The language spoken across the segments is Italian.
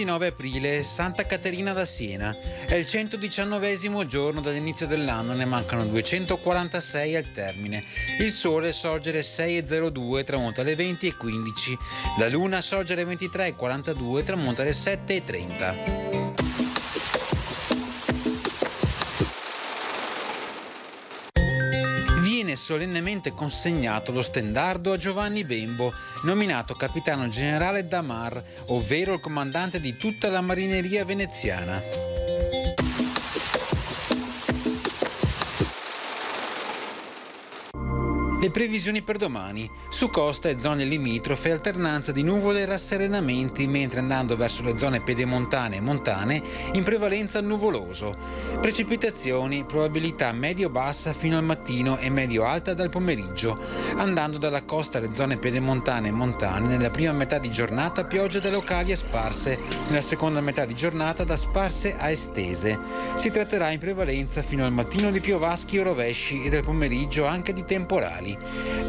29 aprile, Santa Caterina da Siena. È il 119° giorno dall'inizio dell'anno, ne mancano 246 al termine. Il sole sorge alle 6:02, tramonta alle 20:15. La luna sorge alle 23:42, tramonta alle 7:30. Viene solennemente consegnato lo stendardo a Giovanni Bembo, nominato capitano generale da Mar, ovvero il comandante di tutta la marineria veneziana. Le previsioni per domani. Su costa e zone limitrofe alternanza di nuvole e rasserenamenti, mentre andando verso le zone pedemontane e montane in prevalenza nuvoloso. Precipitazioni, probabilità medio-bassa fino al mattino e medio-alta dal pomeriggio. Andando dalla costa alle zone pedemontane e montane, nella prima metà di giornata piogge da locali a sparse, nella seconda metà di giornata da sparse a estese. Si tratterà in prevalenza fino al mattino di piovaschi o rovesci e dal pomeriggio anche di temporali.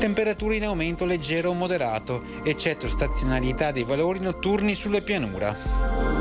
Temperature in aumento leggero o moderato, eccetto stazionarietà dei valori notturni sulle pianura.